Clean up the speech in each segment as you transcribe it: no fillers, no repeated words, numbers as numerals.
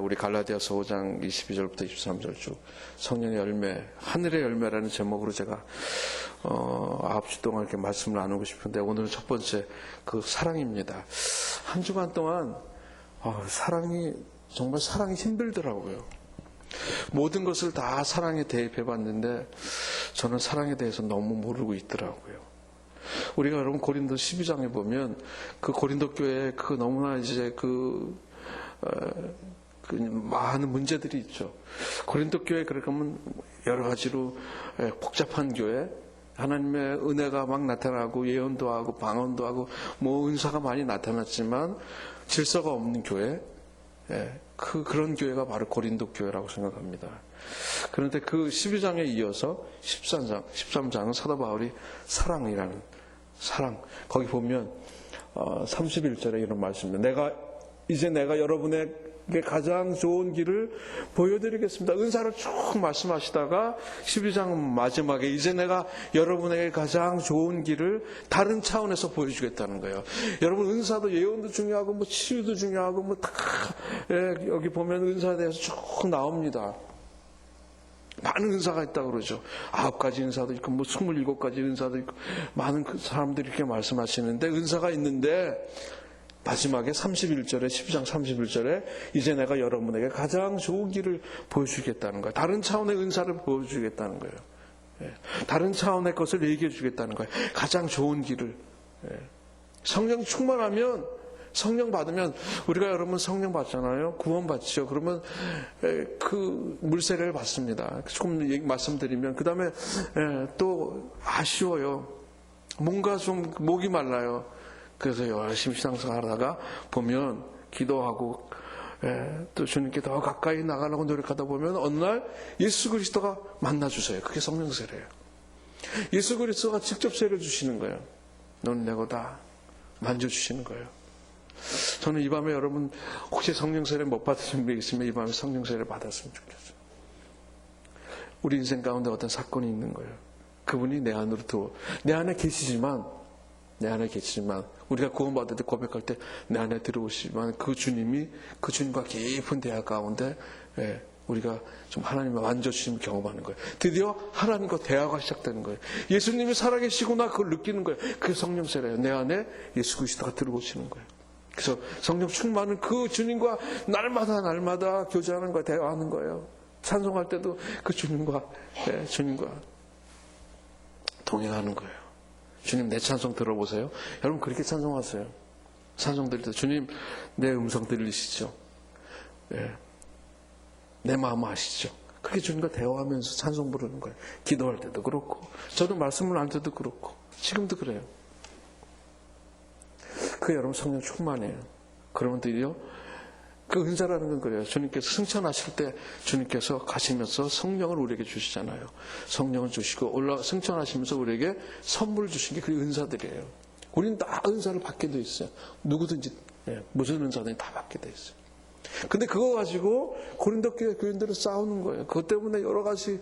우리 갈라디아서 5장 22절부터 23절 쭉 성령의 열매, 하늘의 열매라는 제목으로 제가 9주 동안 이렇게 말씀을 나누고 싶은데, 오늘은 첫 번째 그 사랑입니다. 한 주간 동안 정말 사랑이 힘들더라고요. 모든 것을 다 사랑에 대입해 봤는데 저는 사랑에 대해서 너무 모르고 있더라고요. 우리가 여러분 고린도 12장에 보면 그 고린도 교회에 그 너무나 이제 많은 문제들이 있죠. 고린도 교회 그러면 여러 가지로 복잡한 교회, 하나님의 은혜가 막 나타나고 예언도 하고 방언도 하고 은사가 많이 나타났지만 질서가 없는 교회, 그런 교회가 바로 고린도 교회라고 생각합니다. 그런데 그 12장에 이어서 13장은 사도 바울이 사랑이라는 사랑, 거기 보면 31절에 이런 말씀입니다. 이제 내가 여러분에게 가장 좋은 길을 보여드리겠습니다. 은사를 쭉 말씀하시다가 12장 마지막에 이제 내가 여러분에게 가장 좋은 길을 다른 차원에서 보여주겠다는 거예요. 여러분, 은사도 예언도 중요하고 치유도 중요하고 여기 보면 은사에 대해서 쭉 나옵니다. 많은 은사가 있다고 그러죠. 9가지 은사도 있고 27가지 은사도 있고 많은 사람들이 이렇게 말씀하시는데, 은사가 있는데 마지막에 31절에 12장 31절에 이제 내가 여러분에게 가장 좋은 길을 보여주겠다는 거예요. 다른 차원의 은사를 보여주겠다는 거예요. 다른 차원의 것을 얘기해 주겠다는 거예요. 가장 좋은 길을. 성령 충만하면, 성령 받으면, 우리가 여러분 성령 받잖아요. 구원 받죠. 그러면 그 물세례를 받습니다. 조금 말씀드리면, 그 다음에 또 아쉬워요. 뭔가 좀 목이 말라요. 그래서 열심히 신앙생활하다가 보면, 기도하고 또 주님께 더 가까이 나가려고 노력하다 보면 어느 날 예수 그리스도가 만나주세요. 그게 성령 세례예요. 예수 그리스도가 직접 세례를 주시는 거예요. 너는 내 거다 만져주시는 거예요. 저는 이 밤에 여러분 혹시 성령 세례 못 받으신 분 있으면 이 밤에 성령 세례 받았으면 좋겠어요. 우리 인생 가운데 어떤 사건이 있는 거예요. 그분이 내 안으로 내 안에 계시지만 우리가 구원받을 때 고백할 때 내 안에 들어오시지만 그 주님과 깊은 대화 가운데 우리가 좀 하나님을 만져주심을 경험하는 거예요. 드디어 하나님과 대화가 시작되는 거예요. 예수님이 살아계시구나, 그걸 느끼는 거예요. 그게 성령 세례예요. 내 안에 예수 그리스도가 들어오시는 거예요. 그래서 성령 충만은 그 주님과 날마다 교제하는 거예요. 대화하는 거예요. 찬송할 때도 그 주님과 동행하는 거예요. 주님, 내 찬송 들어보세요. 여러분 그렇게 찬송하세요. 찬송 드릴 때 주님, 내 음성 들리시죠? 내 마음 아시죠? 그렇게 주님과 대화하면서 찬송 부르는 거예요. 기도할 때도 그렇고, 저도 말씀을 할 때도 그렇고, 지금도 그래요. 그 여러분 성령 충만해요. 그러면 드디어 그 은사라는 건 그래요. 주님께서 승천하실 때 주님께서 가시면서 성령을 우리에게 주시잖아요. 성령을 주시고 승천하시면서 우리에게 선물을 주신 게 그 은사들이에요. 우리는 다 은사를 받게 돼 있어요. 누구든지 무슨 은사든지 다 받게 돼 있어요. 근데 그거 가지고 고린도 교회 교인들은 싸우는 거예요. 그것 때문에 여러 가지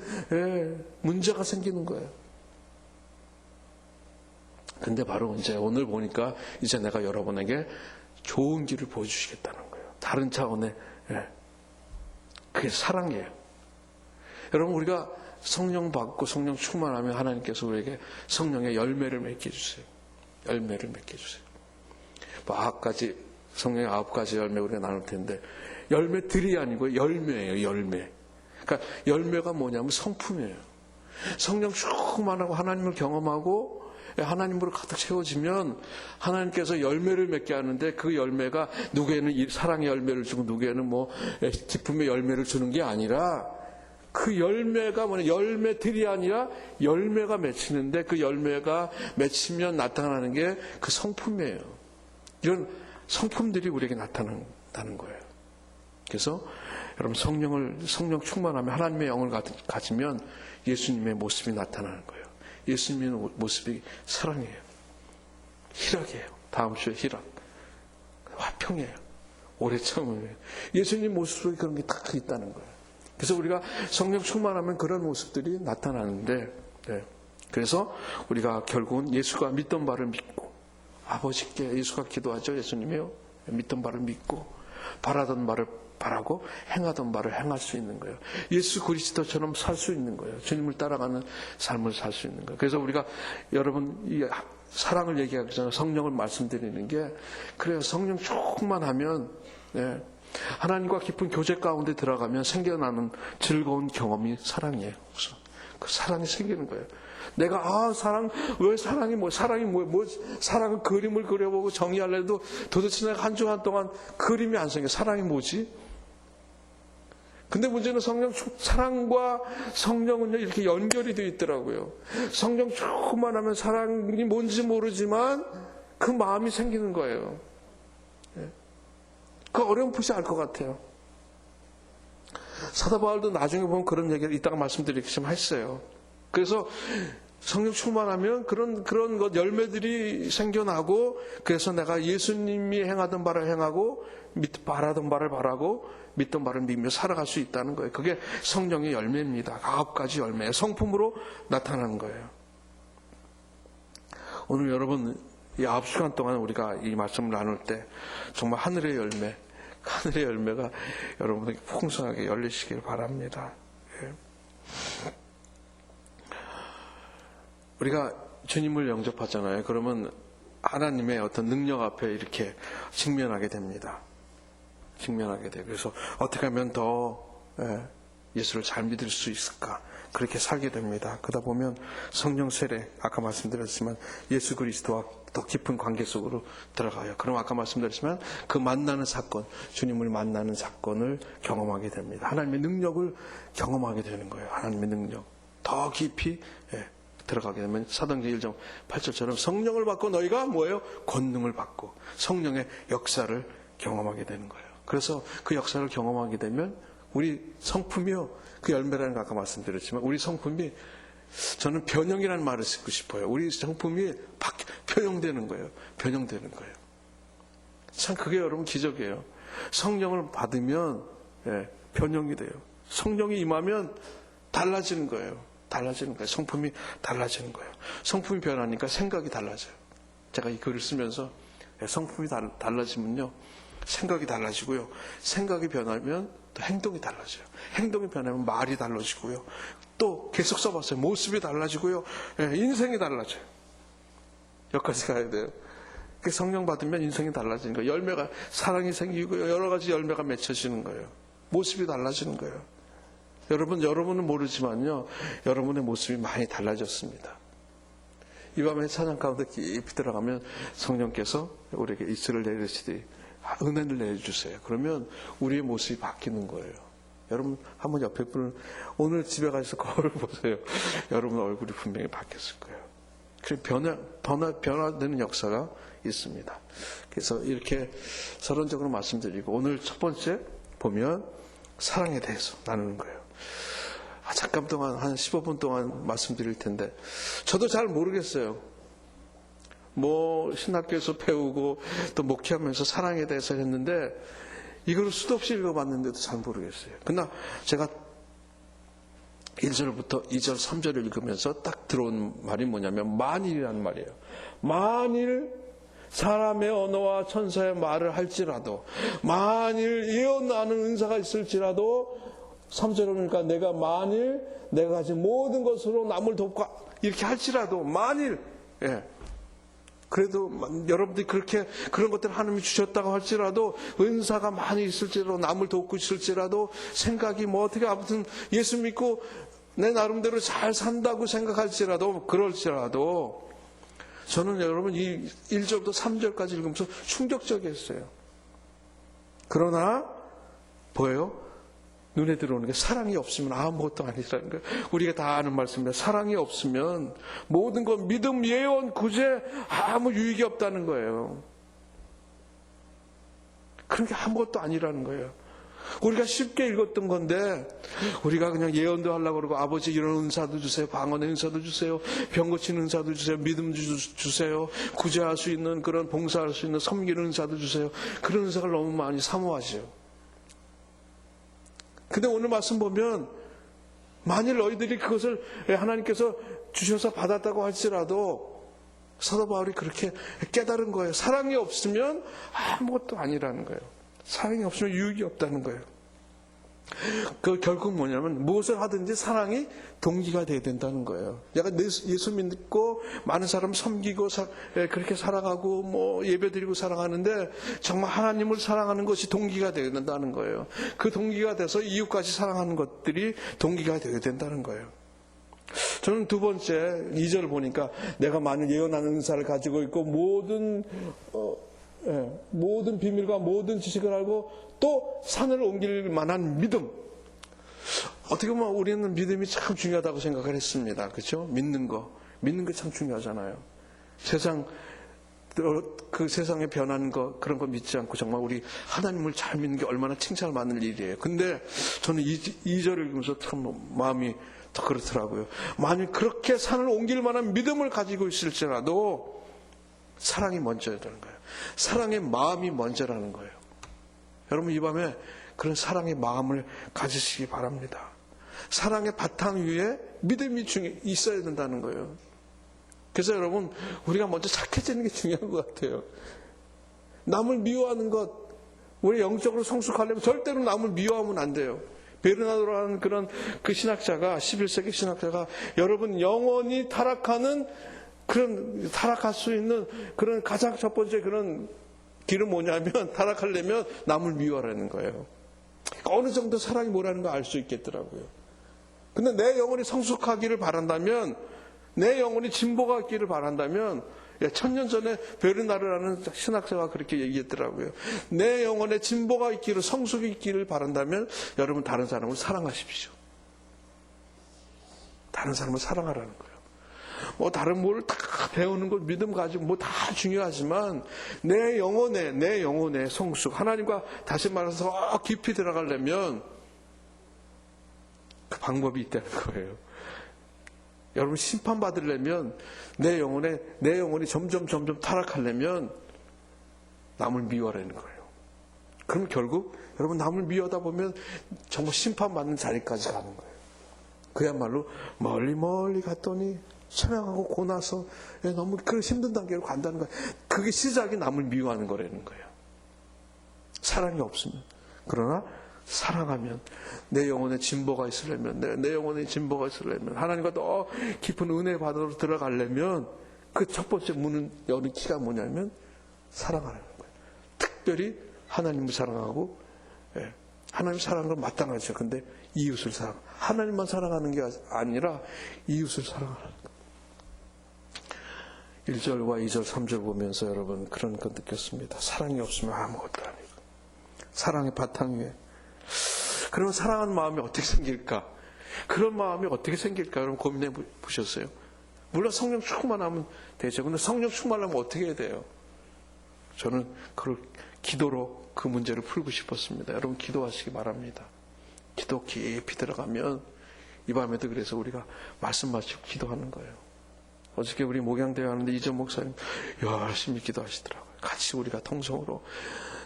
문제가 생기는 거예요. 근데 바로 이제 오늘 보니까 이제 내가 여러분에게 좋은 길을 보여주시겠다는 거예요. 다른 차원의, 그게 사랑이에요. 여러분, 우리가 성령 받고 성령 충만하면 하나님께서 우리에게 성령의 열매를 맺게 해주세요. 열매를 맺게 해주세요. 성령의 9가지 열매 우리가 나눌 텐데, 열매들이 아니고 열매예요, 열매. 그러니까 열매가 뭐냐면 성품이에요. 성령 충만하고 하나님을 경험하고 하나님으로 가득 채워지면 하나님께서 열매를 맺게 하는데, 그 열매가 누구에는 사랑의 열매를 주고 누구에는 기쁨의 열매를 주는 게 아니라, 그 열매가 열매들이 아니라 열매가 맺히는데, 그 열매가 맺히면 나타나는 게 그 성품이에요. 이런 성품들이 우리에게 나타난다는 거예요. 그래서 여러분 성령 충만하면, 하나님의 영을 가지면 예수님의 모습이 나타나는 거예요. 예수님의 모습이 사랑이에요. 희락이에요. 다음 주에 희락. 화평이에요. 오래 참음이에요. 예수님 모습 속에 그런 게 다 있다는 거예요. 그래서 우리가 성령 충만하면 그런 모습들이 나타나는데, 그래서 우리가 결국은 예수가 믿던 바를 믿고, 아버지께 예수가 기도하죠. 예수님이요. 믿던 바를 믿고, 바라던 바를 바라고 행하던 바를 행할 수 있는 거예요. 예수 그리스도처럼 살 수 있는 거예요. 주님을 따라가는 삶을 살 수 있는 거예요. 그래서 우리가 여러분 이 사랑을 얘기하기 전에 성령을 말씀드리는 게 그래요. 성령 충만하면 하나님과 깊은 교제 가운데 들어가면 생겨나는 즐거운 경험이 사랑이에요. 그 사랑이 생기는 거예요. 내가 사랑은 그림을 그려보고 정의하려도 도대체 내가 한 주간 동안 그림이 안 생겨. 사랑이 뭐지? 근데 문제는 사랑과 성령은 이렇게 연결이 되어 있더라고요. 성령 충만하면 사랑이 뭔지 모르지만 그 마음이 생기는 거예요. 그 어렴풋이 알 것 같아요. 사도 바울도 나중에 보면 그런 얘기를 이따가 말씀드리겠지만 했어요. 그래서 성령 충만하면 그런 것 열매들이 생겨나고, 그래서 내가 예수님이 행하던 바를 행하고 바라던 바를 바라고 믿던 바를 믿으며 살아갈 수 있다는 거예요. 그게 성령의 열매입니다. 9가지 열매예요. 성품으로 나타나는 거예요. 오늘 여러분 이 9시간 동안 우리가 이 말씀을 나눌 때 정말 하늘의 열매가 여러분에게 풍성하게 열리시길 바랍니다. 우리가 주님을 영접하잖아요. 그러면 하나님의 어떤 능력 앞에 이렇게 직면하게 됩니다. 직면하게 돼요. 그래서 어떻게 하면 더 예수를 잘 믿을 수 있을까? 그렇게 살게 됩니다. 그러다 보면 성령 세례, 아까 말씀드렸지만 예수 그리스도와 더 깊은 관계 속으로 들어가요. 그럼 아까 말씀드렸지만 그 만나는 사건, 주님을 만나는 사건을 경험하게 됩니다. 하나님의 능력을 경험하게 되는 거예요. 하나님의 능력. 더 깊이 들어가게 되면 사도행전 1장 8절처럼 성령을 받고 너희가 뭐예요? 권능을 받고 성령의 역사를 경험하게 되는 거예요. 그래서 그 역사를 경험하게 되면 우리 성품이요. 그 열매라는 거 아까 말씀드렸지만 우리 성품이, 저는 변형이라는 말을 쓰고 싶어요. 우리 성품이 변형되는 거예요. 변형되는 거예요. 참 그게 여러분 기적이에요. 성령을 받으면 변형이 돼요. 성령이 임하면 달라지는 거예요. 달라지는 거예요. 성품이 달라지는 거예요. 성품이 변하니까 생각이 달라져요. 제가 이 글을 쓰면서 성품이 달라지면요, 생각이 달라지고요. 생각이 변하면 또 행동이 달라져요. 행동이 변하면 말이 달라지고요. 또 계속 써봤어요. 모습이 달라지고요. 인생이 달라져요. 여기까지 가야 돼요. 성령 받으면 인생이 달라지는 거예요. 열매가, 사랑이 생기고요. 여러 가지 열매가 맺혀지는 거예요. 모습이 달라지는 거예요. 여러분은 모르지만요, 여러분의 모습이 많이 달라졌습니다. 이 밤에 찬양 가운데 깊이 들어가면 성령께서 우리에게 이슬을 내리시되 은혜를 내주세요. 그러면 우리의 모습이 바뀌는 거예요. 여러분 한번 옆에 분을 오늘 집에 가셔서 거울을 보세요. 여러분 얼굴이 분명히 바뀌었을 거예요. 그래서 변화되는 역사가 있습니다. 그래서 이렇게 서론적으로 말씀드리고, 오늘 첫 번째 보면 사랑에 대해서 나누는 거예요. 잠깐 동안 한 15분 동안 말씀드릴 텐데 저도 잘 모르겠어요. 신학교에서 배우고 또 목회하면서 사랑에 대해서 했는데 이걸 수도 없이 읽어봤는데도 잘 모르겠어요. 그러나 제가 1절부터 2절, 3절을 읽으면서 딱 들어온 말이 뭐냐면 만일이라는 말이에요. 만일 사람의 언어와 천사의 말을 할지라도, 만일 예언하는 은사가 있을지라도, 3절을 보니까 내가 가진 모든 것으로 남을 돕고 이렇게 할지라도, 만일 그래도 여러분들이 그런 것들을 하나님이 주셨다고 할지라도, 은사가 많이 있을지라도, 남을 돕고 있을지라도, 생각이 어떻게 아무튼 예수 믿고 내 나름대로 잘 산다고 생각할지라도, 그럴지라도, 저는 여러분 이 1절부터 3절까지 읽으면서 충격적이었어요. 그러나 뭐예요? 눈에 들어오는 게 사랑이 없으면 아무것도 아니라는 거예요. 우리가 다 아는 말씀입니다. 사랑이 없으면 모든 것, 믿음, 예언, 구제 아무 유익이 없다는 거예요. 그런 게 아무것도 아니라는 거예요. 우리가 쉽게 읽었던 건데, 우리가 그냥 예언도 하려고 그러고, 아버지 이런 은사도 주세요, 방언의 은사도 주세요, 병 고치는 은사도 주세요, 믿음 주세요, 구제할 수 있는 그런 봉사할 수 있는 섬기는 은사도 주세요. 그런 은사를 너무 많이 사모하죠. 근데 오늘 말씀 보면, 만일 너희들이 그것을 하나님께서 주셔서 받았다고 할지라도, 사도 바울이 그렇게 깨달은 거예요. 사랑이 없으면 아무것도 아니라는 거예요. 사랑이 없으면 유익이 없다는 거예요. 그 결국 뭐냐면 무엇을 하든지 사랑이 동기가 돼야 된다는 거예요. 내가 예수 믿고 많은 사람 섬기고 그렇게 살아가고 뭐 예배드리고 살아가는데 정말 하나님을 사랑하는 것이 동기가 되어야 된다는 거예요. 그 동기가 돼서 이웃까지 사랑하는 것들이 동기가 되어야 된다는 거예요. 저는 두 번째 2절을 보니까 내가 많은 예언하는 은사를 가지고 있고 모든 비밀과 모든 지식을 알고 또 산을 옮길 만한 믿음. 어떻게 보면 우리는 믿음이 참 중요하다고 생각을 했습니다. 그렇죠? 믿는 거 참 중요하잖아요. 그 세상에 변하는 거 그런 거 믿지 않고 정말 우리 하나님을 잘 믿는 게 얼마나 칭찬을 받는 일이에요. 근데 저는 2절을 읽으면서 참 마음이 더 그렇더라고요. 만약 그렇게 산을 옮길 만한 믿음을 가지고 있을지라도 사랑이 먼저야 되는 거예요. 사랑의 마음이 먼저라는 거예요. 여러분 이 밤에 그런 사랑의 마음을 가지시기 바랍니다. 사랑의 바탕 위에 믿음이 있어야 된다는 거예요. 그래서 여러분 우리가 먼저 착해지는 게 중요한 것 같아요. 남을 미워하는 것, 우리 영적으로 성숙하려면 절대로 남을 미워하면 안 돼요. 베르나도라는 그런 그 신학자가 11세기 신학자가 여러분 영원히 타락할 수 있는 그런 가장 첫 번째 그런 길은 뭐냐면 타락하려면 남을 미워하라는 거예요. 어느 정도 사랑이 뭐라는 거 알 수 있겠더라고요. 근데 내 영혼이 성숙하기를 바란다면, 내 영혼이 진보가 있기를 바란다면, 1000년 전에 베르나르라는 신학자가 그렇게 얘기했더라고요. 내 영혼에 진보가 있기를, 성숙이 있기를 바란다면 여러분 다른 사람을 사랑하십시오. 다른 사람을 사랑하라는 거예요. 뭐 다른 뭘 다 배우는 것, 믿음 가지고 뭐 다 중요하지만 내 영혼의 성숙, 하나님과 다시 말해서 깊이 들어가려면 그 방법이 있다는 거예요. 여러분 심판받으려면 내 영혼이 점점 타락하려면 남을 미워하라는 거예요. 그럼 결국 여러분 남을 미워하다 보면 정말 심판받는 자리까지 가는 거예요. 그야말로 멀리 갔더니 찬양하고 고나서 너무 그 힘든 단계로 간다는 거예요. 그게 시작이 남을 미워하는 거라는 거예요. 사랑이 없으면. 그러나 사랑하면 내 영혼에 진보가 있으려면, 내 영혼에 진보가 있으려면, 하나님과 더 깊은 은혜 바다로 들어가려면 그 첫 번째 문은 여는 키가 뭐냐면 사랑하라는 거예요. 특별히 하나님을 사랑하고, 하나님 사랑하는 건 마땅하죠. 근데 이웃을 하나님만 사랑하는 게 아니라 이웃을 사랑하는 거예요. 1절과 2절, 3절 보면서 여러분 그런 거 느꼈습니다. 사랑이 없으면 아무것도 아니고. 사랑의 바탕 위에. 그러면 사랑하는 마음이 어떻게 생길까? 그런 마음이 어떻게 생길까? 여러분 고민해 보셨어요? 물론 성령 충만하면 되죠. 근데 성령 충만하면 어떻게 해야 돼요? 저는 그걸 기도로 그 문제를 풀고 싶었습니다. 여러분 기도하시기 바랍니다. 기도 깊이 들어가면 이 밤에도 그래서 우리가 말씀 마치고 기도하는 거예요. 어저께 우리 목양대회 하는데 이전 목사님 열심히 기도하시더라고요. 같이 우리가 통성으로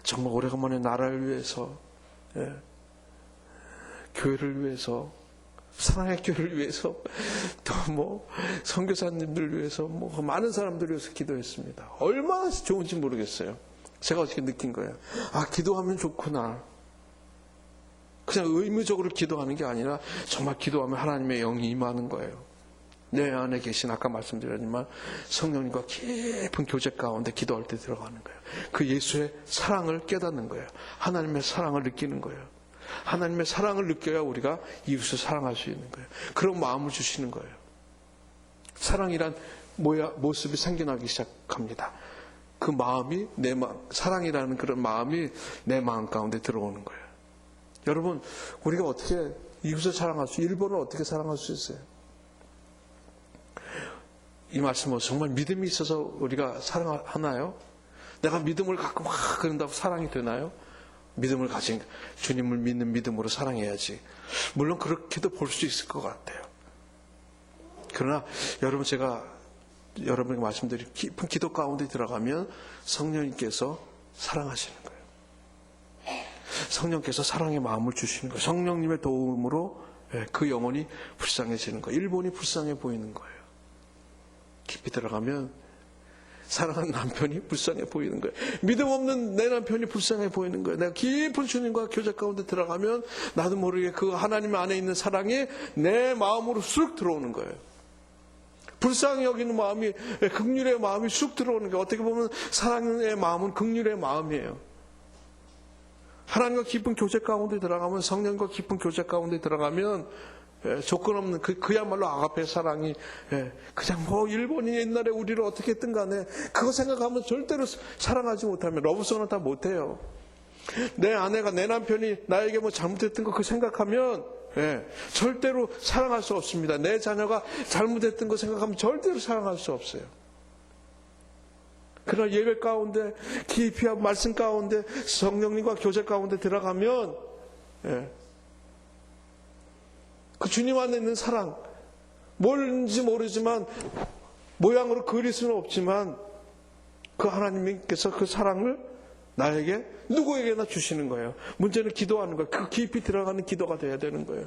정말 오래간만에 나라를 위해서, 교회를 위해서, 사랑의 교회를 위해서, 또 뭐 선교사님들 위해서, 뭐 많은 사람들 위해서 기도했습니다. 얼마나 좋은지 모르겠어요. 제가 어저께 느낀 거예요. 기도하면 좋구나. 그냥 의무적으로 기도하는 게 아니라 정말 기도하면 하나님의 영이 임하는 거예요. 내 안에 계신 아까 말씀드렸지만 성령님과 깊은 교제 가운데 기도할 때 들어가는 거예요. 그 예수의 사랑을 깨닫는 거예요. 하나님의 사랑을 느끼는 거예요. 하나님의 사랑을 느껴야 우리가 이웃을 사랑할 수 있는 거예요. 그런 마음을 주시는 거예요. 사랑이란 모습이 생겨나기 시작합니다. 그 마음이 사랑이라는 그런 마음이 내 마음 가운데 들어오는 거예요. 여러분 우리가 어떻게 이웃을 사랑할 일본을 어떻게 사랑할 수 있어요? 이 말씀은 정말 믿음이 있어서 우리가 사랑하나요? 내가 믿음을 갖고 막 그런다고 사랑이 되나요? 믿음을 가진 주님을 믿는 믿음으로 사랑해야지. 물론 그렇게도 볼 수 있을 것 같아요. 그러나 여러분 제가 여러분에게 말씀드린 깊은 기도 가운데 들어가면 성령님께서 사랑하시는 거예요. 성령께서 사랑의 마음을 주시는 거예요. 성령님의 도움으로 그 영혼이 불쌍해지는 거예요. 일본이 불쌍해 보이는 거예요. 깊이 들어가면 사랑하는 남편이 불쌍해 보이는 거예요. 믿음 없는 내 남편이 불쌍해 보이는 거예요. 내가 깊은 주님과 교제 가운데 들어가면 나도 모르게 그 하나님 안에 있는 사랑이 내 마음으로 쑥 들어오는 거예요. 불쌍히 여기는 마음이, 긍휼의 마음이 쑥 들어오는 거예요. 어떻게 보면 사랑의 마음은 긍휼의 마음이에요. 하나님과 깊은 교제 가운데 들어가면, 성령과 깊은 교제 가운데 들어가면 조건 없는 그야말로 아가페 사랑이, 그냥 뭐 일본이 옛날에 우리를 어떻게 했든 간에 그거 생각하면 절대로 사랑하지 못하면 러브송은 다 못해요. 내 아내가, 내 남편이 나에게 뭐 잘못했던 거 그 생각하면 절대로 사랑할 수 없습니다. 내 자녀가 잘못했던 거 생각하면 절대로 사랑할 수 없어요. 그러나 예배 가운데, 깊이 말씀 가운데, 성령님과 교제 가운데 들어가면 그 주님 안에 있는 사랑, 뭔지 모르지만 모양으로 그릴 수는 없지만 그 하나님께서 그 사랑을 나에게 누구에게나 주시는 거예요. 문제는 기도하는 거예요. 그 깊이 들어가는 기도가 돼야 되는 거예요.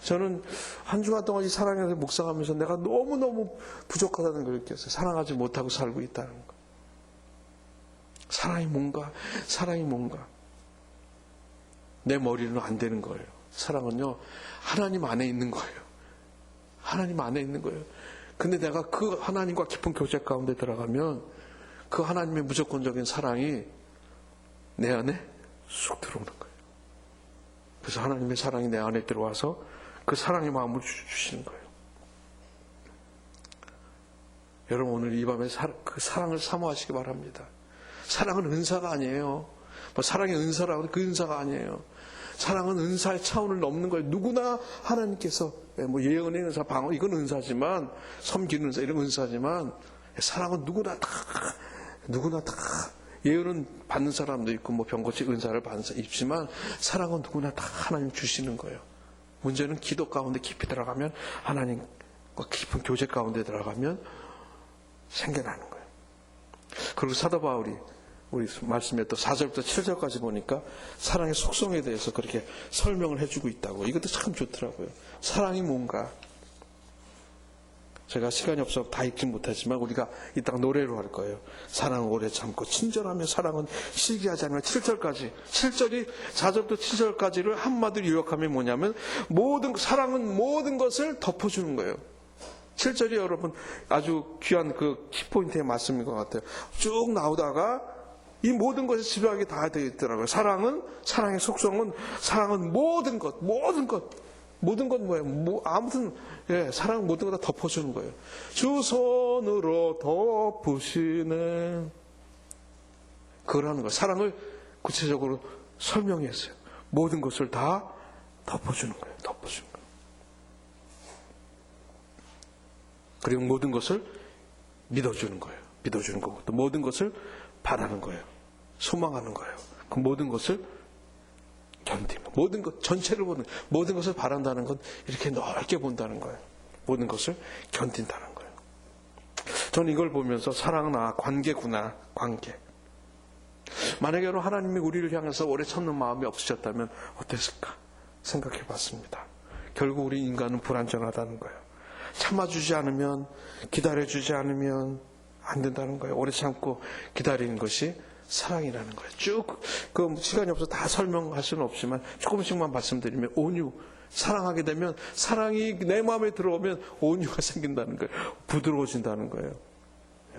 저는 한 주간 동안 이 사랑에 대해서 묵상하면서 내가 너무너무 부족하다는 걸 느꼈어요. 사랑하지 못하고 살고 있다는 거. 사랑이 뭔가, 사랑이 뭔가. 내 머리로는 안 되는 거예요. 사랑은요, 하나님 안에 있는 거예요. 하나님 안에 있는 거예요. 근데 내가 그 하나님과 깊은 교제 가운데 들어가면 그 하나님의 무조건적인 사랑이 내 안에 쑥 들어오는 거예요. 그래서 하나님의 사랑이 내 안에 들어와서 그 사랑의 마음을 주시는 거예요. 여러분, 오늘 이 밤에 그 사랑을 사모하시기 바랍니다. 사랑은 은사가 아니에요. 뭐 사랑의 은사라고 그 은사가 아니에요. 사랑은 은사의 차원을 넘는 거예요. 누구나 하나님께서 뭐 예언의 은사, 방언 이건 은사지만, 섬기는 은사 이런 은사지만, 사랑은 누구나 다 예언은 받는 사람도 있고 뭐 병고치 은사를 받는 사람 있지만 사랑은 누구나 다 하나님 주시는 거예요. 문제는 기도 가운데 깊이 들어가면, 하나님과 깊은 교제 가운데 들어가면 생겨나는 거예요. 그리고 사도 바울이 우리 말씀에 또 4절부터 7절까지 보니까 사랑의 속성에 대해서 그렇게 설명을 해주고 있다고. 이것도 참 좋더라고요. 사랑이 뭔가. 제가 시간이 없어서 다 읽진 못하지만 우리가 이따가 노래로 할 거예요. 사랑은 오래 참고 친절하며 사랑은 시기하지 않으며 7절까지. 7절이 4절부터 7절까지를 한마디로 요약하면 뭐냐면 사랑은 모든 것을 덮어주는 거예요. 7절이 여러분 아주 귀한 그 키포인트의 말씀인 것 같아요. 쭉 나오다가 이 모든 것이 집요하게 다 되어 있더라고요. 사랑의 속성은, 사랑은 모든 것 뭐예요? 아무튼, 사랑은 모든 것 다 덮어주는 거예요. 주 손으로 덮으시네. 그러는 거예요. 사랑을 구체적으로 설명했어요. 모든 것을 다 덮어주는 거예요. 덮어주는 거예요. 그리고 모든 것을 믿어주는 거예요. 믿어주는 거고, 또 모든 것을 바라는 거예요. 소망하는 거예요. 그 모든 것을 견디는, 모든 것 전체를 보는, 모든 것을 바란다는 건 이렇게 넓게 본다는 거예요. 모든 것을 견딘다는 거예요. 저는 이걸 보면서 사랑은 관계구나, 관계. 만약에 하나님이 우리를 향해서 오래 참는 마음이 없으셨다면 어땠을까 생각해 봤습니다. 결국 우리 인간은 불완전하다는 거예요. 참아주지 않으면, 기다려주지 않으면 안 된다는 거예요. 오래 참고 기다리는 것이 사랑이라는 거예요. 쭉, 시간이 없어서 다 설명할 수는 없지만 조금씩만 말씀드리면 온유. 사랑하게 되면, 사랑이 내 마음에 들어오면 온유가 생긴다는 거예요. 부드러워진다는 거예요.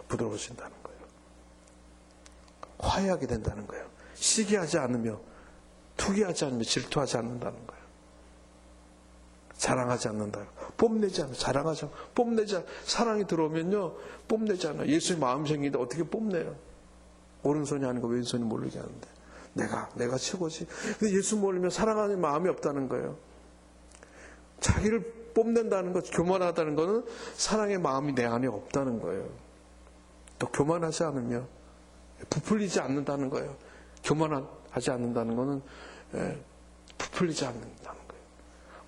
부드러워진다는 거예요. 화해하게 된다는 거예요. 시기하지 않으며, 투기하지 않으며, 질투하지 않는다는 거예요. 자랑하지 않는다. 뽐내지 않아. 자랑하지 않아. 뽐내지 않아. 사랑이 들어오면요, 뽐내지 않아. 예수의 마음이 생기는데 어떻게 뽐내요? 오른손이 아니고 왼손이 모르게 하는데. 내가 최고지. 근데 예수 모르면 사랑하는 마음이 없다는 거예요. 자기를 뽐낸다는 것, 교만하다는 것은 사랑의 마음이 내 안에 없다는 거예요. 또 교만하지 않으며, 부풀리지 않는다는 거예요. 교만하지 않는다는 것은, 부풀리지 않는다는 거예요.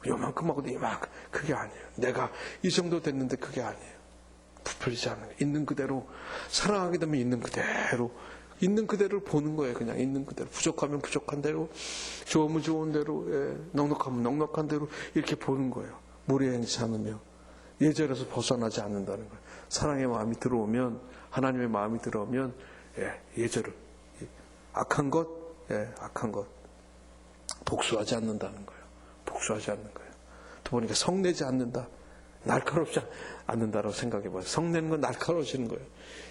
요만큼 하고도 이만큼, 그게 아니에요. 내가 이 정도 됐는데 그게 아니에요. 부풀리지 않는 거예요. 있는 그대로, 사랑하게 되면 있는 그대로를 보는 거예요. 그냥 있는 그대로. 부족하면 부족한 대로, 좋으면 좋은 대로, 넉넉하면 넉넉한 대로 이렇게 보는 거예요. 무례하지 않으며, 예절에서 벗어나지 않는다는 거예요. 사랑의 마음이 들어오면, 하나님의 마음이 들어오면 예절을, 악한 것 복수하지 않는다는 거예요. 복수하지 않는 거예요. 또 보니까 성내지 않는다. 날카롭지 않는다라고 생각해 봐요. 성내는 건 날카로워지는 거예요.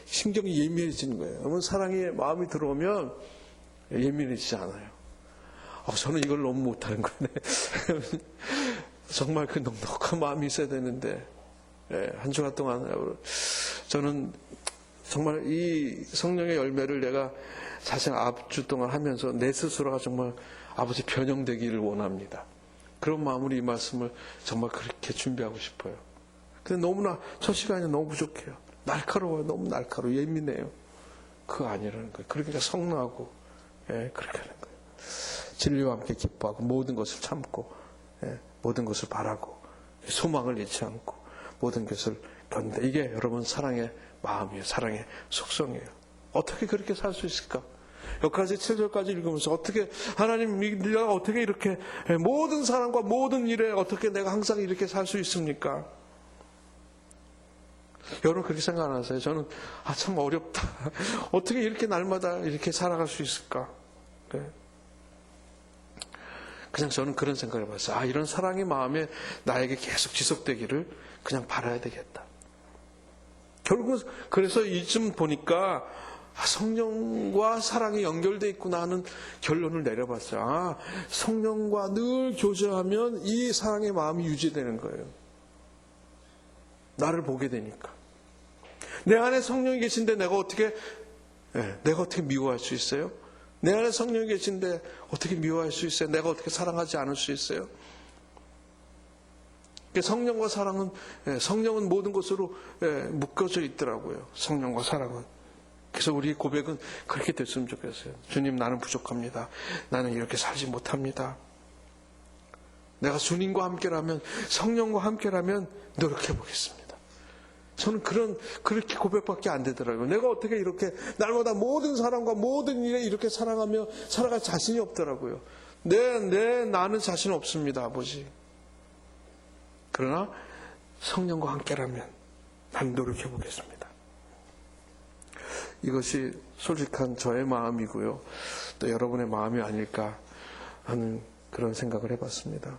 신경이 예민해지는 거예요. 여러분, 사랑의 마음이 들어오면 예민해지지 않아요. 저는 이걸 너무 못하는 거네. 정말 그 넉넉한 마음이 있어야 되는데, 한 주간 동안 저는 정말 이 성령의 열매를 내가 사실 앞주 동안 하면서 내 스스로가 정말 아버지 변형되기를 원합니다. 그런 마음으로 이 말씀을 정말 그렇게 준비하고 싶어요. 근데 너무나 첫 시간이 너무 부족해요. 날카로워요. 너무 날카로워. 예민해요. 그거 아니라는 거예요. 그러니까 성나고 그렇게 하는 거예요. 진리와 함께 기뻐하고 모든 것을 참고 모든 것을 바라고 소망을 잃지 않고 모든 것을 견딘다. 이게 여러분 사랑의 마음이에요. 사랑의 속성이에요. 어떻게 그렇게 살 수 있을까? 여기까지 7절까지 읽으면서 어떻게 하나님 내가 어떻게 이렇게 모든 사람과 모든 일에 어떻게 내가 항상 이렇게 살 수 있습니까? 여러분 그렇게 생각 안 하세요? 저는 참 어렵다. 어떻게 이렇게 날마다 이렇게 살아갈 수 있을까? 그냥 저는 그런 생각을 해봤어요. 이런 사랑의 마음에 나에게 계속 지속되기를 그냥 바라야 되겠다. 결국 그래서 이쯤 보니까 성령과 사랑이 연결되어 있구나 하는 결론을 내려봤어요. 성령과 늘 교제하면 이 사랑의 마음이 유지되는 거예요. 나를 보게 되니까. 내 안에 성령이 계신데 내가 어떻게 미워할 수 있어요? 내 안에 성령이 계신데 어떻게 미워할 수 있어요? 내가 어떻게 사랑하지 않을 수 있어요? 성령과 사랑은, 성령은 모든 것으로 묶어져 있더라고요. 성령과 사랑은. 그래서 우리 고백은 그렇게 됐으면 좋겠어요. 주님, 나는 부족합니다. 나는 이렇게 살지 못합니다. 내가 주님과 함께라면, 성령과 함께라면 노력해 보겠습니다. 저는 그렇게 고백밖에 안 되더라고요. 내가 어떻게 이렇게 날마다 모든 사람과 모든 일에 이렇게 사랑하며 살아갈 자신이 없더라고요. 나는 자신 없습니다, 아버지. 그러나 성령과 함께라면 난 노력해 보겠습니다. 이것이 솔직한 저의 마음이고요. 또 여러분의 마음이 아닐까 하는 그런 생각을 해봤습니다.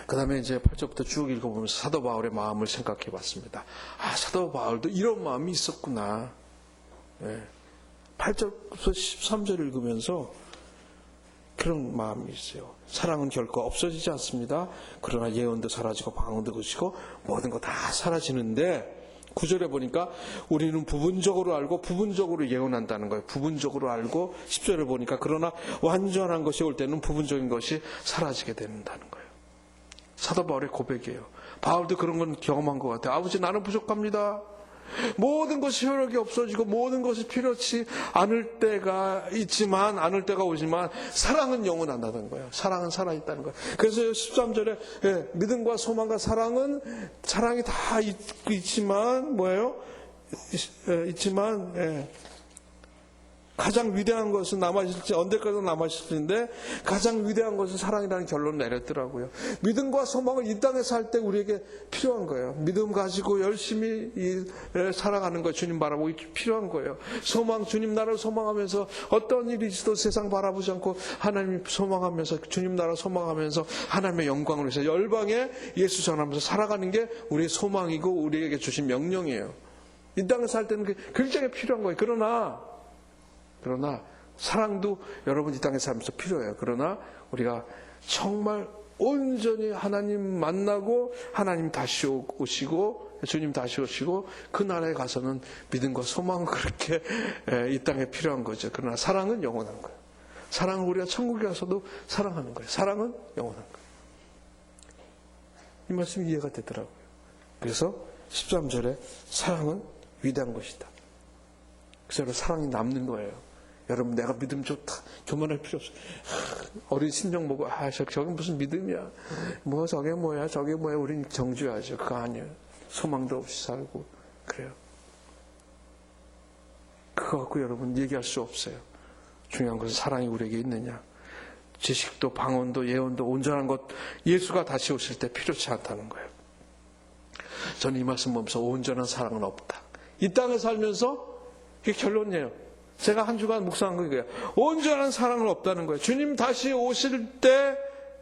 그 다음에 이제 8절부터 쭉 읽어보면서 사도 바울의 마음을 생각해 봤습니다. 사도 바울도 이런 마음이 있었구나. 8절부터 13절 읽으면서 그런 마음이 있어요. 사랑은 결코 없어지지 않습니다. 그러나 예언도 사라지고 방언도 그치고 모든 거 다 사라지는데 9절에 보니까 우리는 부분적으로 알고 부분적으로 예언한다는 거예요. 부분적으로 알고 10절에 보니까 그러나 완전한 것이 올 때는 부분적인 것이 사라지게 된다는 거예요. 사도 바울의 고백이에요. 바울도 그런 건 경험한 것 같아요. 아버지, 나는 부족합니다. 모든 것이 효력이 없어지고 모든 것이 필요치 않을 때가 오지만 사랑은 영원하다는 거예요. 사랑은 살아있다는 거예요. 그래서 13절에 믿음과 소망과 사랑이 다 있지만 가장 위대한 것은 남아있을지 언제까지 남아있을지인데 가장 위대한 것은 사랑이라는 결론을 내렸더라고요. 믿음과 소망을 이 땅에 살 때 우리에게 필요한 거예요. 믿음 가지고 열심히 살아가는 거 주님 바라보기 필요한 거예요. 소망, 주님 나라를 소망하면서 어떤 일이 있어도 세상 바라보지 않고 하나님 소망하면서 주님 나라 소망하면서 하나님의 영광을 위해서 열방에 예수 전하면서 살아가는 게 우리의 소망이고 우리에게 주신 명령이에요. 이 땅에 살 때는 굉장히 필요한 거예요. 그러나 사랑도 여러분 이 땅에 살면서 필요해요. 그러나 우리가 정말 온전히 하나님 만나고 하나님 다시 오시고 주님 다시 오시고 그 나라에 가서는 믿음과 소망은 그렇게 이 땅에 필요한 거죠. 그러나 사랑은 영원한 거예요. 사랑은 우리가 천국에 가서도 사랑하는 거예요. 사랑은 영원한 거예요. 이 말씀이 이해가 되더라고요. 그래서 13절에 사랑은 위대한 것이다. 그래서 사랑이 남는 거예요. 여러분, 내가 믿음 좋다. 교만할 필요 없어. 어린 심령 보고, 저게 무슨 믿음이야. 저게 뭐야. 우린 정죄하죠. 그거 아니에요. 소망도 없이 살고. 그래요. 그거 갖고 여러분 얘기할 수 없어요. 중요한 것은 사랑이 우리에게 있느냐. 지식도 방언도 예언도 온전한 것, 예수가 다시 오실 때 필요치 않다는 거예요. 저는 이 말씀 보면서 온전한 사랑은 없다. 이 땅에 살면서 이게 결론이에요. 제가 한 주간 묵상한 거예요. 온전한 사랑은 없다는 거예요. 주님 다시 오실 때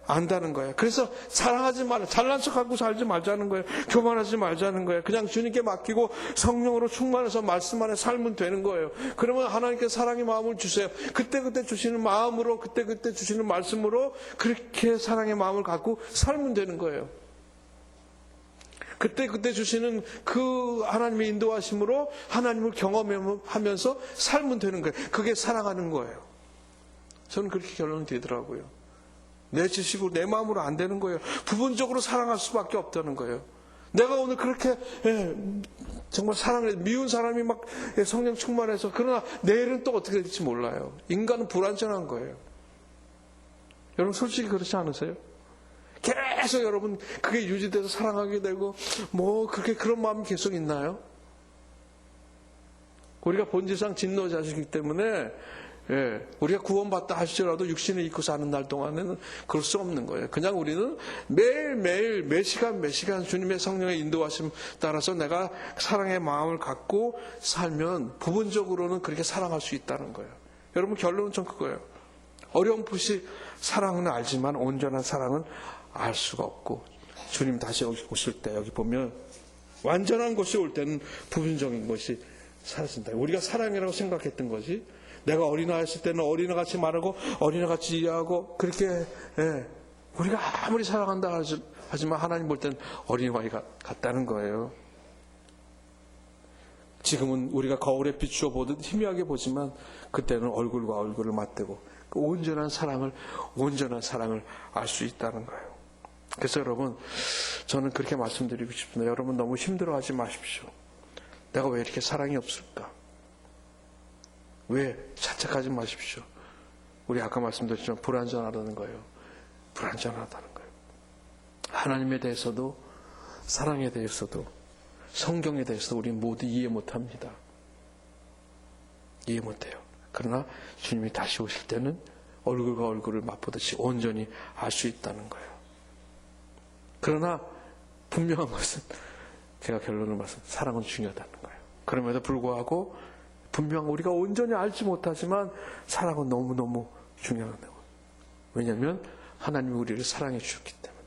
안다는 거예요. 그래서 사랑하지 말라. 잘난 척하고 살지 말자는 거예요. 교만하지 말자는 거예요. 그냥 주님께 맡기고 성령으로 충만해서 말씀 안에 살면 되는 거예요. 그러면 하나님께 사랑의 마음을 주세요. 그때그때 주시는 마음으로, 그때그때 주시는 말씀으로 그렇게 사랑의 마음을 갖고 살면 되는 거예요. 그때 주시는 그 하나님의 인도하심으로 하나님을 경험하면서 살면 되는 거예요. 그게 사랑하는 거예요. 저는 그렇게 결론이 되더라고요. 내 지식으로 내 마음으로 안 되는 거예요. 부분적으로 사랑할 수밖에 없다는 거예요. 내가 오늘 그렇게 정말 사랑을 미운 사람이 막 성령 충만해서 그러나 내일은 또 어떻게 될지 몰라요. 인간은 불완전한 거예요. 여러분 솔직히 그렇지 않으세요? 계속 여러분 그게 유지돼서 사랑하게 되고 뭐 그렇게 그런 마음이 계속 있나요? 우리가 본질상 진노자이기 때문에 우리가 구원받다 할지라도 육신을 입고 사는 날 동안에는 그럴 수 없는 거예요. 그냥 우리는 매일매일 매 시간 주님의 성령의 인도하심 따라서 내가 사랑의 마음을 갖고 살면 부분적으로는 그렇게 사랑할 수 있다는 거예요. 여러분 결론은 좀 그거예요. 어렴풋이 사랑은 알지만 온전한 사랑은 알 수가 없고 주님 다시 오실 때 여기 보면 완전한 것이 올 때는 부분적인 것이 사라진다. 우리가 사랑이라고 생각했던 것이 내가 어린아이였을 때는 어린아같이 말하고 어린아같이 이해하고 그렇게 우리가 아무리 사랑한다 하지만 하나님 볼 때는 어린아이가 같다는 거예요. 지금은 우리가 거울에 비추어 보듯 희미하게 보지만 그때는 얼굴과 얼굴을 맞대고 그 온전한 사랑을 알 수 있다는 거예요. 그래서 여러분 저는 그렇게 말씀드리고 싶습니다. 여러분 너무 힘들어하지 마십시오. 내가 왜 이렇게 사랑이 없을까? 왜 자책하지 마십시오. 우리 아까 말씀드렸지만 불완전하다는 거예요. 불완전하다는 거예요. 하나님에 대해서도 사랑에 대해서도 성경에 대해서도 우리는 모두 이해 못합니다. 이해 못해요. 그러나 주님이 다시 오실 때는 얼굴과 얼굴을 맞보듯이 온전히 알 수 있다는 거예요. 그러나 분명한 것은 제가 결론을 말씀 사랑은 중요하다는 거예요. 그럼에도 불구하고 분명 우리가 온전히 알지 못하지만 사랑은 너무너무 중요하다고. 왜냐하면 하나님이 우리를 사랑해 주셨기 때문에.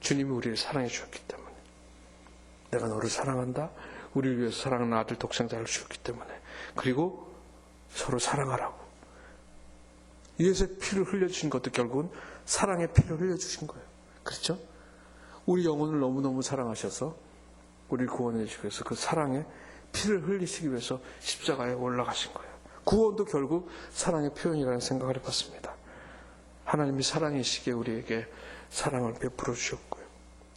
주님이 우리를 사랑해 주셨기 때문에. 내가 너를 사랑한다. 우리를 위해서 사랑하는 아들 독생자를 주셨기 때문에. 그리고 서로 사랑하라고. 예수의 피를 흘려주신 것도 결국은 사랑의 피를 흘려주신 거예요. 그렇죠? 우리 영혼을 너무너무 사랑하셔서 우리를 구원해 주시기 위해서 그 사랑의 피를 흘리시기 위해서 십자가에 올라가신 거예요. 구원도 결국 사랑의 표현이라는 생각을 해봤습니다. 하나님이 사랑이시기에 우리에게 사랑을 베풀어 주셨고요.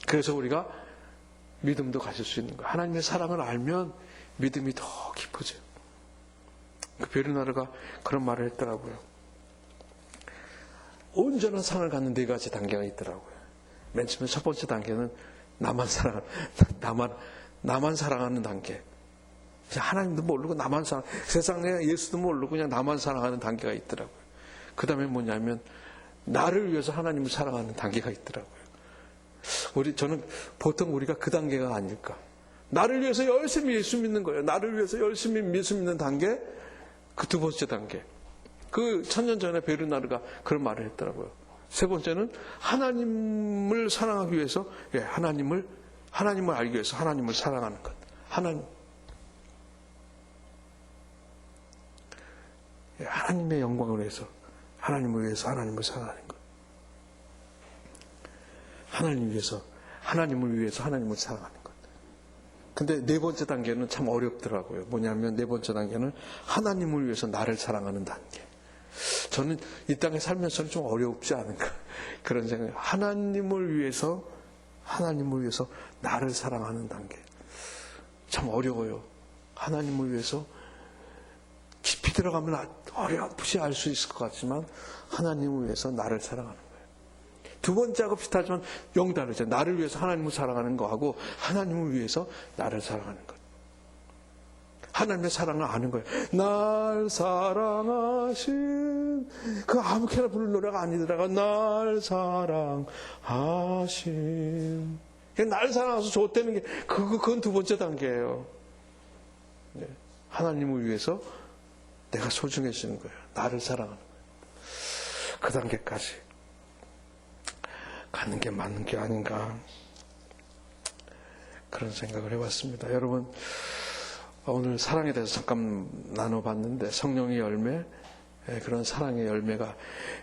그래서 우리가 믿음도 가질 수 있는 거예요. 하나님의 사랑을 알면 믿음이 더 깊어져요. 그 베르나르가 그런 말을 했더라고요. 온전한 사랑을 갖는 네 가지 단계가 있더라고요. 맨 처음에 첫 번째 단계는 나만 사랑하는 단계. 하나님도 모르고 나만 세상에 예수도 모르고 그냥 나만 사랑하는 단계가 있더라고요. 그 다음에 뭐냐면 나를 위해서 하나님을 사랑하는 단계가 있더라고요. 저는 보통 우리가 그 단계가 아닐까. 나를 위해서 열심히 예수 믿는 거예요. 나를 위해서 열심히 예수 믿는 단계, 그 두 번째 단계. 그 1000년 전에 베르나르가 그런 말을 했더라고요. 세 번째는 하나님을 사랑하기 위해서, 하나님을 알기 위해서 하나님을 사랑하는 것. 하나님의 영광을 위해서, 하나님을 위해서 하나님을 사랑하는 것. 하나님을 위해서 하나님을 사랑하는 것. 근데 네 번째 단계는 참 어렵더라고요. 뭐냐면 네 번째 단계는 하나님을 위해서 나를 사랑하는 단계. 저는 이 땅에 살면서는 좀 어렵지 않은가 그런 생각이. 하나님을 위해서 나를 사랑하는 단계. 참 어려워요. 하나님을 위해서 깊이 들어가면 어렴풋이 알 수 있을 것 같지만 하나님을 위해서 나를 사랑하는 거예요. 두 번째하고 비슷하지만 영 다르죠. 나를 위해서 하나님을 사랑하는 거하고 하나님을 위해서 나를 사랑하는 것. 하나님의 사랑을 아는 거예요. 날 사랑하신, 그 아무렇게나 부르는 노래가 아니더라고. 날 사랑하신. 나를 사랑해서 좋다는 게 그건 두 번째 단계예요. 네. 하나님을 위해서 내가 소중해지는 거예요. 나를 사랑하는 거예요. 그 단계까지 가는 게 맞는 게 아닌가, 그런 생각을 해봤습니다. 여러분, 오늘 사랑에 대해서 잠깐 나눠봤는데 성령의 열매, 그런 사랑의 열매가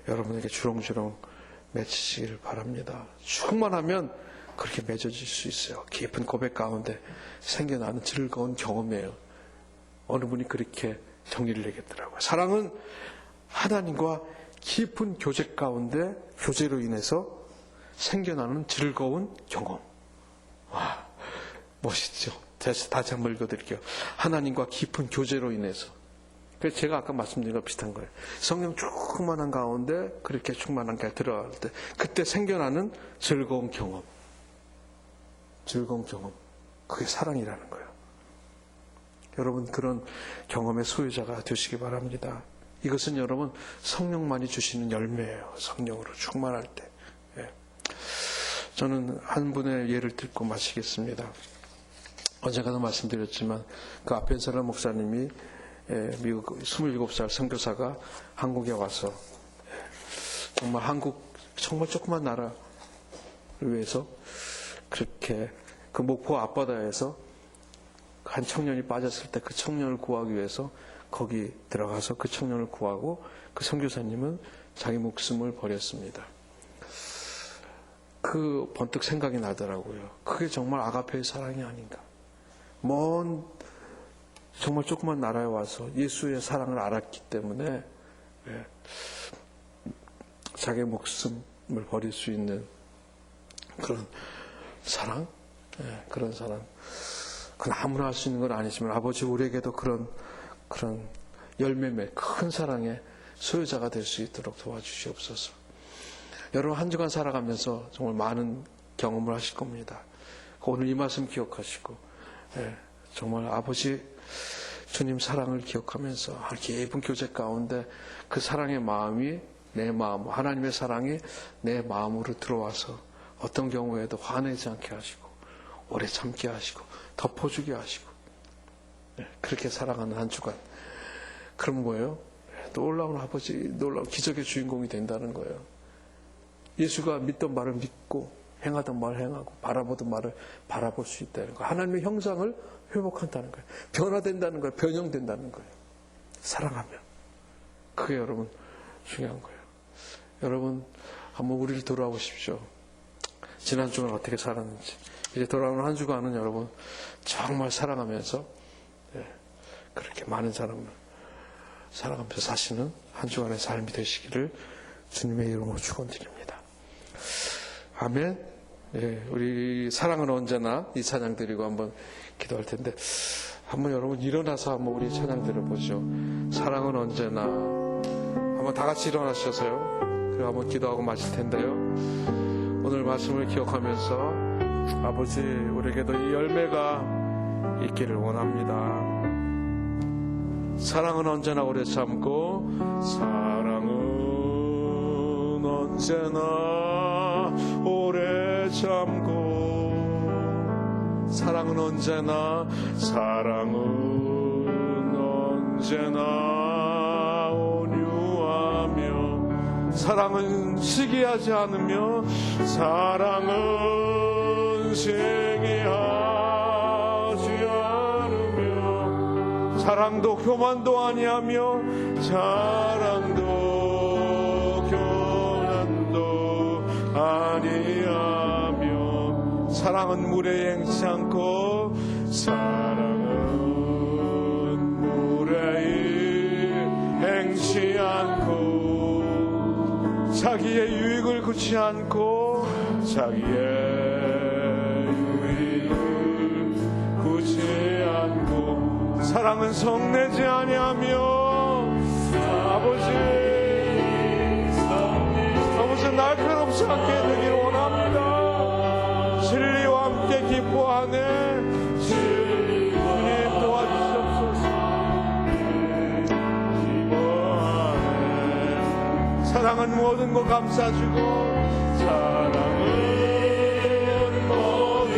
여러분에게 주렁주렁 맺히시기를 바랍니다. 충만하면 그렇게 맺어질 수 있어요. 깊은 고백 가운데 생겨나는 즐거운 경험이에요. 어느 분이 그렇게 정의를 내겠더라고요. 사랑은 하나님과 깊은 교제 가운데 교제로 인해서 생겨나는 즐거운 경험. 와, 멋있죠? 다시 한번 읽어드릴게요. 하나님과 깊은 교제로 인해서. 그래서 제가 아까 말씀드린 거 비슷한 거예요. 성령 충만한 가운데 그렇게 충만한 게 들어갈 때 그때 생겨나는 즐거운 경험. 즐거운 경험. 그게 사랑이라는 거예요. 여러분, 그런 경험의 소유자가 되시기 바랍니다. 이것은 여러분 성령만이 주시는 열매예요. 성령으로 충만할 때. 예. 저는 한 분의 예를 듣고 마치겠습니다. 언젠가도 말씀드렸지만 그 아펜셀러 목사님이 미국 27살 선교사가 한국에 와서 정말 한국 정말 조그만 나라를 위해서 그렇게 그 목포 앞바다에서 한 청년이 빠졌을 때 그 청년을 구하기 위해서 거기 들어가서 그 청년을 구하고 그 선교사님은 자기 목숨을 버렸습니다. 그 번뜩 생각이 나더라고요. 그게 정말 아가페의 사랑이 아닌가. 먼 정말 조그만 나라에 와서 예수의 사랑을 알았기 때문에 자기 목숨을 버릴 수 있는 그런 사랑, 그런 사랑. 그건 아무나 할 수 있는 건 아니지만 아버지 우리에게도 그런 열매매 큰 사랑의 소유자가 될 수 있도록 도와주시옵소서. 여러분 한 주간 살아가면서 정말 많은 경험을 하실 겁니다. 오늘 이 말씀 기억하시고 정말 아버지 주님 사랑을 기억하면서 깊은 교제 가운데 그 사랑의 마음이 내 마음, 하나님의 사랑이 내 마음으로 들어와서 어떤 경우에도 화내지 않게 하시고 오래 참게 하시고 덮어주게 하시고 그렇게 살아가는 한 주간. 그럼 뭐예요? 놀라운 아버지, 놀라운 기적의 주인공이 된다는 거예요. 예수가 믿던 말을 믿고 행하던 말을 행하고 바라보던 말을 바라볼 수 있다는 거예요. 하나님의 형상을 회복한다는 거예요. 변화된다는 거예요. 변형된다는 거예요. 사랑하면. 그게 여러분 중요한 거예요. 여러분 한번 우리를 돌아보십시오. 지난 주간 어떻게 살았는지. 이제 돌아오는 한 주간은 여러분 정말 사랑하면서 그렇게 많은 사람을 사랑하면서 사시는 한 주간의 삶이 되시기를 주님의 이름으로 축원드립니다. 아멘. 우리 사랑은 언제나 이 찬양 드리고 한번 기도할 텐데 한번 여러분 일어나서 한번 우리 찬양 드려보죠. 사랑은 언제나. 한번 다 같이 일어나셔서요. 그리고 한번 기도하고 마실 텐데요. 오늘 말씀을 기억하면서 아버지 우리에게도 이 열매가 있기를 원합니다. 사랑은 언제나 오래 참고 사랑은 언제나 오래 참고 사랑은 언제나 온유하며 사랑은 시기하지 않으며 사랑은 시기하지 않으며 사랑도 교만도 아니하며 사랑도 교만도 아니하며 사랑은 무례 행치 않고 사랑은 무례히 행치 않고 자기의 유익을 구치 않고 자기의 유익을 구치 않고 사랑은 성내지 아니하며 아버지 날카롭지 않게 되기를 원합니다. 진리와 함께 기뻐하네. 주님 도와주시옵소서. 기뻐하네. 사랑은 모든 것 감싸주고 사랑은 모든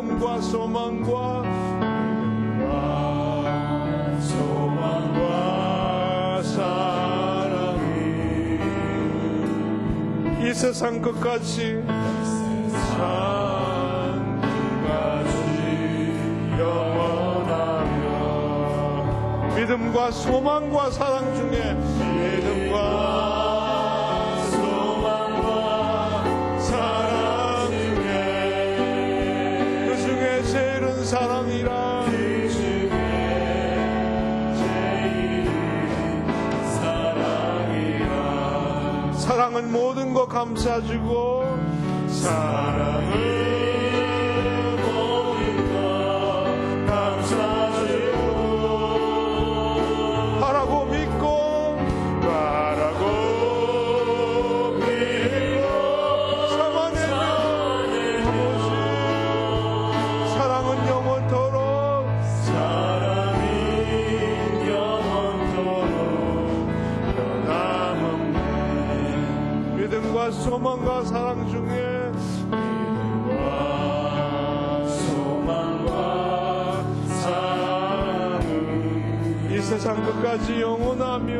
믿음과 소망과 사랑이 이 세상 끝까지 영원하며 믿음과 소망과 사랑 중에 믿음과 소망과 사랑 중에 그 중에 제일은 사랑이라 사랑은 모든 거 감싸주고 사랑은 모든 거 감싸주고 하라고 믿고 가라고 믿고 사랑하며 아버지 사랑은 영원토록 사랑이 영원토록 변함없네 믿음과 소망과 사랑 중에 믿음과 소망과 사랑은 이 세상 끝까지 영원하며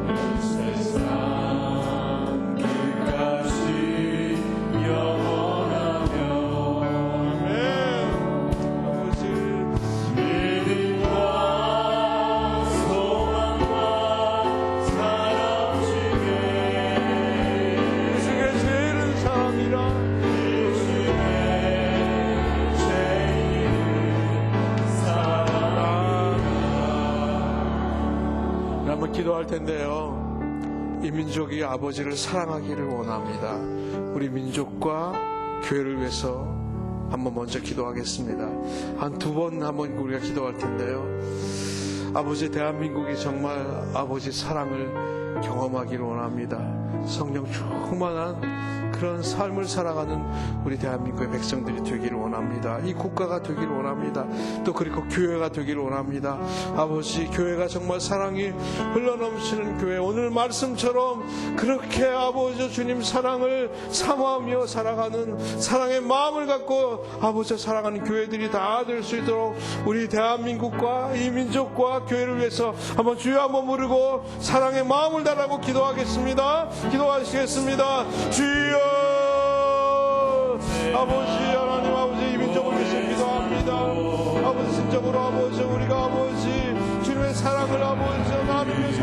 이 세상 끝까지 영원하며 아멘 아버지 믿음과 소망과 사랑 중에 제일은 사랑이라 그 중에 제일 사랑이라 한번 기도할 텐데요 이 민족이 아버지를 사랑하기를 원합니다. 우리 민족과 교회를 위해서 한번 먼저 기도하겠습니다. 한 두 번 한번 우리가 기도할 텐데요 아버지 대한민국이 정말 아버지 사랑을 경험하기를 원합니다. 성령 충만한 그런 삶을 살아가는 우리 대한민국의 백성들이 되기를 원합니다. 이 국가가 되기를 원합니다. 또 그리고 교회가 되기를 원합니다. 아버지 교회가 정말 사랑이 흘러넘치는 교회 오늘 말씀처럼 그렇게 아버지 주님 사랑을 사모하며 살아가는 사랑의 마음을 갖고 아버지 사랑하는 교회들이 다 될 수 있도록 우리 대한민국과 이 민족과 교회를 위해서 한번 주여 한번 부르고 사랑의 마음을 달라고 기도하겠습니다. 기도하시겠습니다. 주여 아버지 하나님 아버지 이 민족을 위해서 기도합니다. 아버지 진정으로 아버지 우리가 아버지 주님의 사랑을 아버지 나누며